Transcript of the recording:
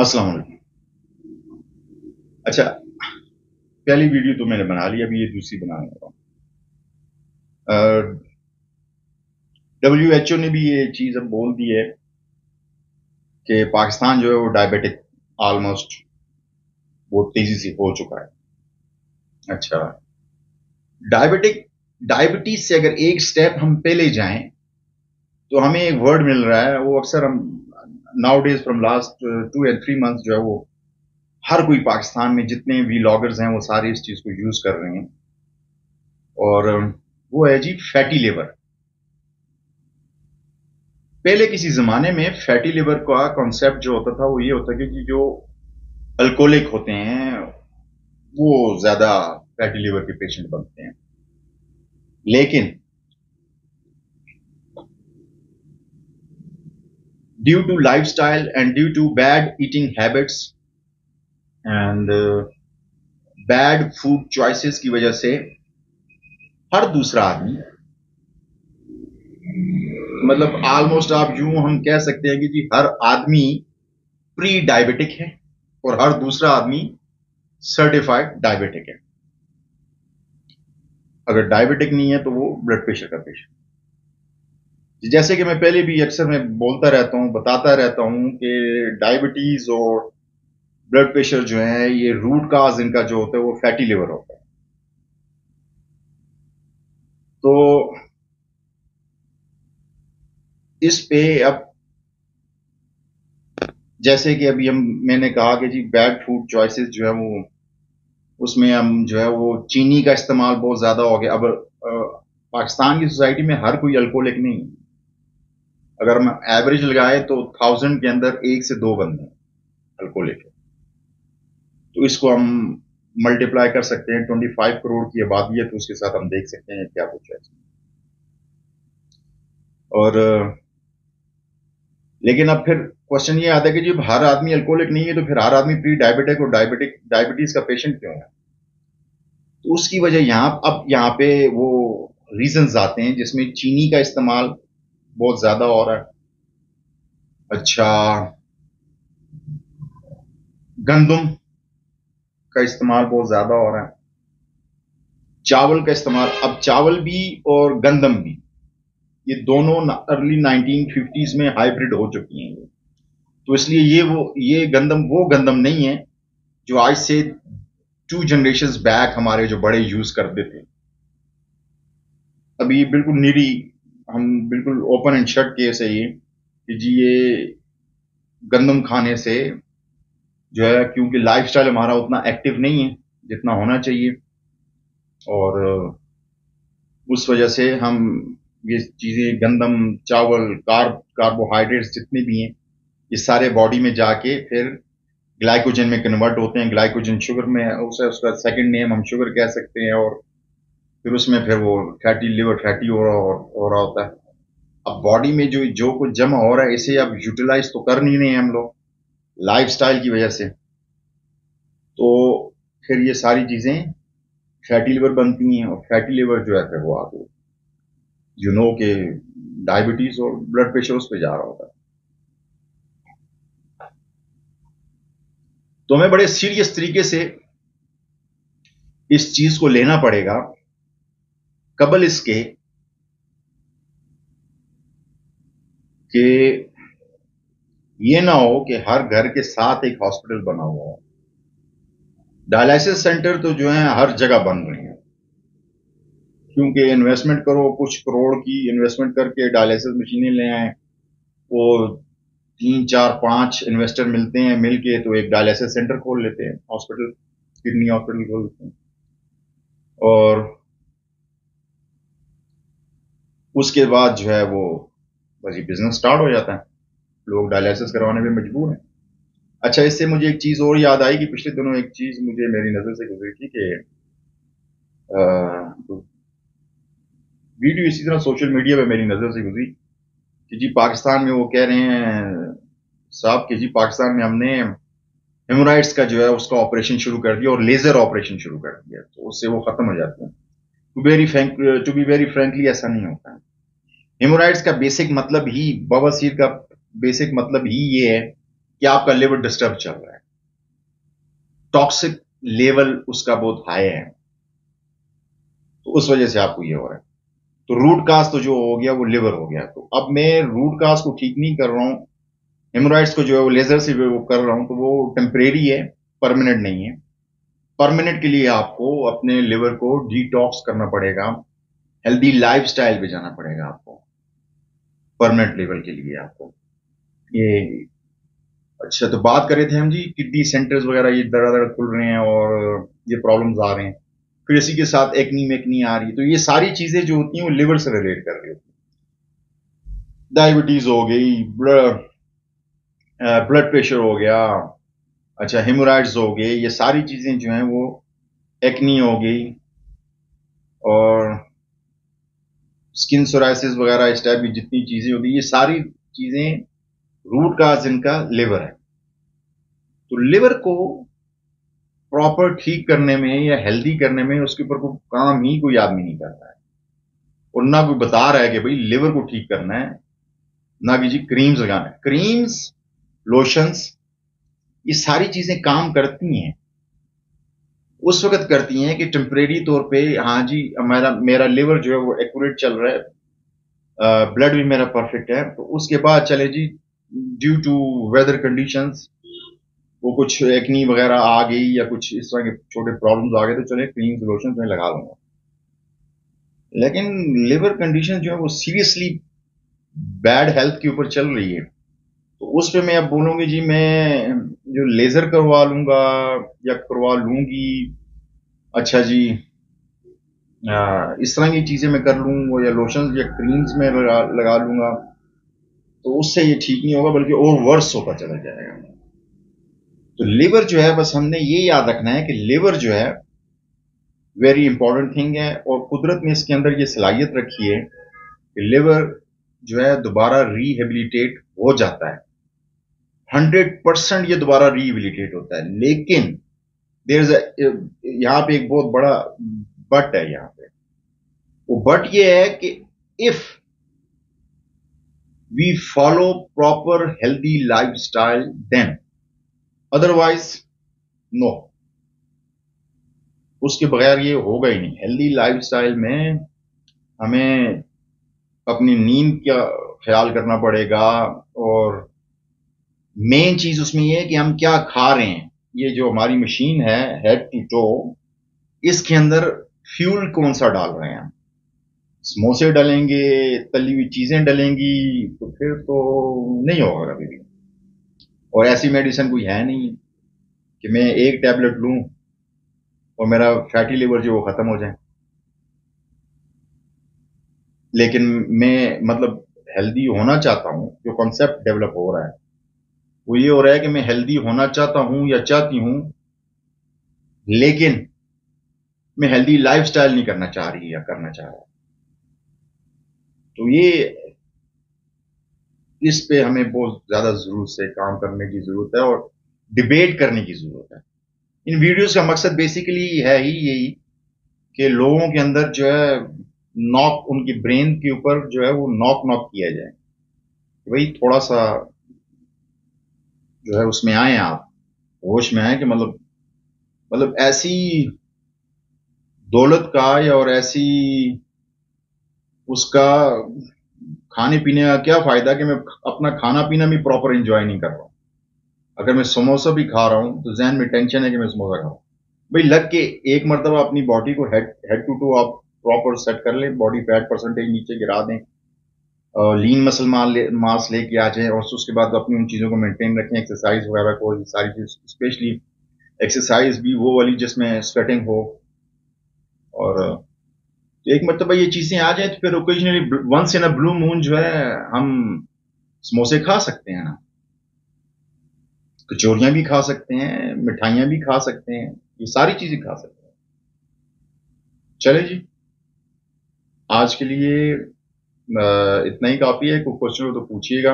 अस्सलाम वालेकुम। अच्छा, पहली वीडियो तो मैंने बना ली, अभी ये दूसरी बनाने लगा हूँ। WHO ने भी ये चीज अब बोल दी है कि पाकिस्तान जो है वो डायबिटिक ऑलमोस्ट बहुत तेजी से हो चुका है। अच्छा, डायबिटिक डायबिटीज से अगर एक स्टेप हम पहले जाएं तो हमें एक वर्ड मिल रहा है, वो अक्सर हम नाउ डेज फ्रॉम लास्ट 2 या 3 मंथ्स जो है वो हर कोई पाकिस्तान में जितने व्लॉगर्स हैं वो सारे इस चीज को यूज कर रहे हैं, और वो है जी फैटी लिवर। पहले किसी जमाने में फैटी लिवर का कॉन्सेप्ट जो होता था वो ये होता कि जो अल्कोहलिक होते हैं वो ज्यादा फैटी लिवर के पेशेंट बनते हैं। लेकिन due to lifestyle and due to bad eating habits and bad food choices की वजह से हर दूसरा आदमी, मतलब ऑलमोस्ट आप यूं हम कह सकते हैं कि जी हर आदमी प्री डायबिटिक है और हर दूसरा आदमी सर्टिफाइड डायबिटिक है। अगर डायबिटिक नहीं है तो वो ब्लड प्रेशर का पेशेंट। जैसे कि मैं पहले भी अक्सर मैं बोलता रहता हूं, बताता रहता हूं कि डायबिटीज और ब्लड प्रेशर जो है ये रूट काज इनका जो होता है वो फैटी लिवर होता है। तो इस पे अब जैसे कि अभी हम मैंने कहा कि जी बैड फूड चॉइसेस जो है वो उसमें हम जो है वो चीनी का इस्तेमाल बहुत ज्यादा हो गया। अब पाकिस्तान की सोसाइटी में हर कोई अल्कोहलिक नहीं है। अगर हम एवरेज लगाए तो 1000 के अंदर 1 से 2 बंदे अल्कोहलिक है। तो इसको हम मल्टीप्लाई कर सकते हैं, 25 करोड़ की आबादी है तो उसके साथ हम देख सकते हैं क्या कुछ है। और लेकिन अब फिर क्वेश्चन ये आता है कि जब हर आदमी अल्कोहलिक नहीं है तो फिर हर आदमी प्री डायबिटिक और डायबिटीज का पेशेंट क्यों है? तो उसकी वजह यहाँ पे वो रीजंस आते हैं जिसमें चीनी का इस्तेमाल बहुत ज्यादा हो रहा है। अच्छा, गंदम का इस्तेमाल बहुत ज्यादा हो रहा है। चावल का इस्तेमाल, अब चावल भी और गंदम भी ये दोनों अर्ली 1950s में हाइब्रिड हो चुकी हैं। तो इसलिए ये गंदम वो गंदम नहीं है जो आज से 2 जनरेशन बैक हमारे जो बड़े यूज करते थे। अभी बिल्कुल निरी, हम बिल्कुल ओपन एंड शट केस है ये कि जी ये गंदम खाने से जो है, क्योंकि लाइफस्टाइल हमारा उतना एक्टिव नहीं है जितना होना चाहिए, और उस वजह से हम ये चीजें गंदम चावल कार्बोहाइड्रेट्स जितने भी हैं ये सारे बॉडी में जाके फिर ग्लाइकोजन में कन्वर्ट होते हैं। ग्लाइकोजन शुगर में उसे उसका सेकंड नेम हम शुगर कह सकते हैं, और फिर उसमें फिर वो फैटी लिवर फैटी हो रहा होता है। अब बॉडी में जो जो कुछ जमा हो रहा है इसे अब यूटिलाइज तो कर नहीं रहे हम लोग लाइफस्टाइल की वजह से। तो फिर ये सारी चीजें फैटी लिवर बनती हैं, और फैटी लिवर जो है फिर वो आगे के डायबिटीज और ब्लड प्रेशर उस पर जा रहा होता है। तो हमें बड़े सीरियस तरीके से इस चीज को लेना पड़ेगा, कबल इसके कि ये ना हो कि हर घर के साथ एक हॉस्पिटल बना हुआ हो। डायलिसिस सेंटर तो जो है हर जगह बन रहे हैं, क्योंकि इन्वेस्टमेंट करो, कुछ करोड़ की इन्वेस्टमेंट करके डायलिसिस मशीनें ले आए, वो 3 4 5 इन्वेस्टर मिलते हैं, मिलके तो एक डायलिसिस सेंटर खोल लेते हैं, हॉस्पिटल, किडनी हॉस्पिटल खोल लेते हैं, और उसके बाद जो है वो बस ये बिजनेस स्टार्ट हो जाता है, लोग डायलिसिस करवाने में मजबूर हैं। अच्छा, इससे मुझे एक चीज और याद आई कि पिछले दिनों एक चीज मुझे मेरी नजर से गुजरी थी कि वीडियो इसी तरह सोशल मीडिया पे मेरी नजर से गुजरी कि जी पाकिस्तान में वो कह रहे हैं साहब कि जी पाकिस्तान में हमने हेमोराइड्स का जो है उसका ऑपरेशन शुरू कर दिया और लेजर ऑपरेशन शुरू कर दिया, तो उससे वो खत्म हो जाते हैं। टू बी वेरी फ्रेंकली ऐसा नहीं होता है। हेमोराइड्स का बेसिक मतलब ही, बवासीर का बेसिक मतलब ही ये है कि आपका लिवर डिस्टर्ब चल रहा है, टॉक्सिक लेवल उसका बहुत हाई है, तो उस वजह से आपको ये हो रहा है। तो रूट काज तो जो हो गया वो लिवर हो गया। तो अब मैं रूट काज को ठीक नहीं कर रहा हूं, हेमोराइड्स को जो है वो लेजर से वो कर रहा हूं, तो वो टेम्परेरी है, परमानेंट नहीं है। परमानेंट के लिए आपको अपने लिवर को डिटॉक्स करना पड़ेगा, हेल्दी लाइफस्टाइल पे जाना पड़ेगा आपको, परमानेंट लेवल के लिए आपको ये। अच्छा, तो बात कर रहे थे हम जी किडनी सेंटर्स वगैरह ये धड़ाधड़ खुल रहे हैं और ये प्रॉब्लम्स आ रहे हैं, फिर इसी के साथ एक्नी मेकनी आ रही है, तो ये सारी चीजें जो होती हैं वो लिवर से रिलेट कर रही होती है। डायबिटीज हो गई, ब्लड प्रेशर हो गया, अच्छा हेमोराइड्स हो गए, ये सारी चीजें जो हैं वो, एक्नी हो गई, और स्किन सोराइसिस वगैरह इस टाइप की जितनी चीजें होती है, ये सारी चीजें रूट काज इनका लिवर है। तो लिवर को प्रॉपर ठीक करने में या हेल्दी करने में उसके ऊपर कोई काम ही कोई आदमी नहीं करता है, और ना कोई बता रहा है कि भाई लिवर को ठीक करना है, ना कि जी क्रीम्स लगाना है। क्रीम्स, लोशंस, ये सारी चीजें काम करती हैं, उस वक्त करती हैं कि टेम्परेरी तौर पे, हाँ जी मेरा मेरा लिवर जो है वो एक्यूरेट चल रहा है, ब्लड भी मेरा परफेक्ट है, तो उसके बाद चले जी ड्यू टू वेदर कंडीशंस वो कुछ एक्नी वगैरह आ गई या कुछ इस तरह के छोटे प्रॉब्लम्स आ गए, तो चले क्रीम्स लोशंस में लगा लूंगा। लेकिन लिवर कंडीशन जो है वो सीरियसली बैड हेल्थ के ऊपर चल रही है, तो उस पे मैं अब बोलूंगी जी मैं जो लेजर करवा लूंगा या करवा लूंगी, अच्छा जी इस तरह की चीजें मैं कर लूँ, या लोशन या क्रीम्स में लगा लूंगा, तो उससे ये ठीक नहीं होगा बल्कि और वर्स होता चला जाएगा। तो लिवर जो है, बस हमने ये याद रखना है कि लिवर जो है वेरी इंपॉर्टेंट थिंग है, और कुदरत ने इसके अंदर ये सलाहियत रखी है कि लिवर जो है दोबारा रिहेबिलिटेट हो जाता है, 100% ये दोबारा रिहेबिलिटेट होता है। लेकिन देयर इज यहाँ पे एक बहुत बड़ा बट है, यहाँ पे वो बट ये है कि if we follow proper healthy lifestyle then, otherwise no, उसके बगैर ये होगा ही नहीं। हेल्दी लाइफस्टाइल में हमें अपनी नींद का ख्याल करना पड़ेगा, और मेन चीज उसमें ये है कि हम क्या खा रहे हैं। ये जो हमारी मशीन है हेड टू टो, इसके अंदर फ्यूल कौन सा डाल रहे हैं, समोसे डालेंगे, तली हुई चीजें डालेंगी, तो फिर तो नहीं होगा कभी भी। और ऐसी मेडिसिन कोई है नहीं कि मैं एक टैबलेट लूं और मेरा फैटी लिवर जो वो खत्म हो जाए। लेकिन मैं मतलब हेल्दी होना चाहता हूं, जो कॉन्सेप्ट डेवलप हो रहा है वो ये हो रहा है कि मैं हेल्दी होना चाहता हूं या चाहती हूं, लेकिन मैं हेल्दी लाइफस्टाइल नहीं करना चाह रही या करना चाह रहा। तो ये, इस पे हमें बहुत ज्यादा जरूरत से काम करने की जरूरत है, और डिबेट करने की जरूरत है। इन वीडियोस का मकसद बेसिकली है ही यही कि लोगों के अंदर जो है नॉक, उनकी ब्रेन के ऊपर जो है वो नॉक नॉक किया जाए, वही थोड़ा सा जो है उसमें आए आप, होश में आए कि मतलब ऐसी दौलत का या और ऐसी उसका खाने पीने का क्या फायदा कि मैं अपना खाना पीना भी प्रॉपर एंजॉय नहीं कर रहा हूं। अगर मैं समोसा भी खा रहा हूं तो जहन में टेंशन है कि मैं समोसा खा रहा हूं। भाई लग के एक मरतबा अपनी बॉडी को हेड टू टू आप प्रॉपर सेट कर लें, बॉडी फैट परसेंटेज नीचे गिरा दें, लीन मसल मास लेके आ जाए, और उसके बाद अपनी उन चीज़ों को मेंटेन रखें, एक्सरसाइज वगैरह को, ये सारी चीज, स्पेशली एक्सरसाइज भी वो वाली जिसमें स्वेटिंग हो। और एक मरतबा ये चीजें आ जाए तो फिर occasionally once in a blue moon जो है हम समोसे खा सकते हैं ना, कचौरियां भी खा सकते हैं, मिठाइयां भी खा सकते हैं, ये सारी चीजें खा सकते हैं। चले जी, आज के लिए इतना ही काफी है। कोई क्वेश्चन हो तो पूछिएगा।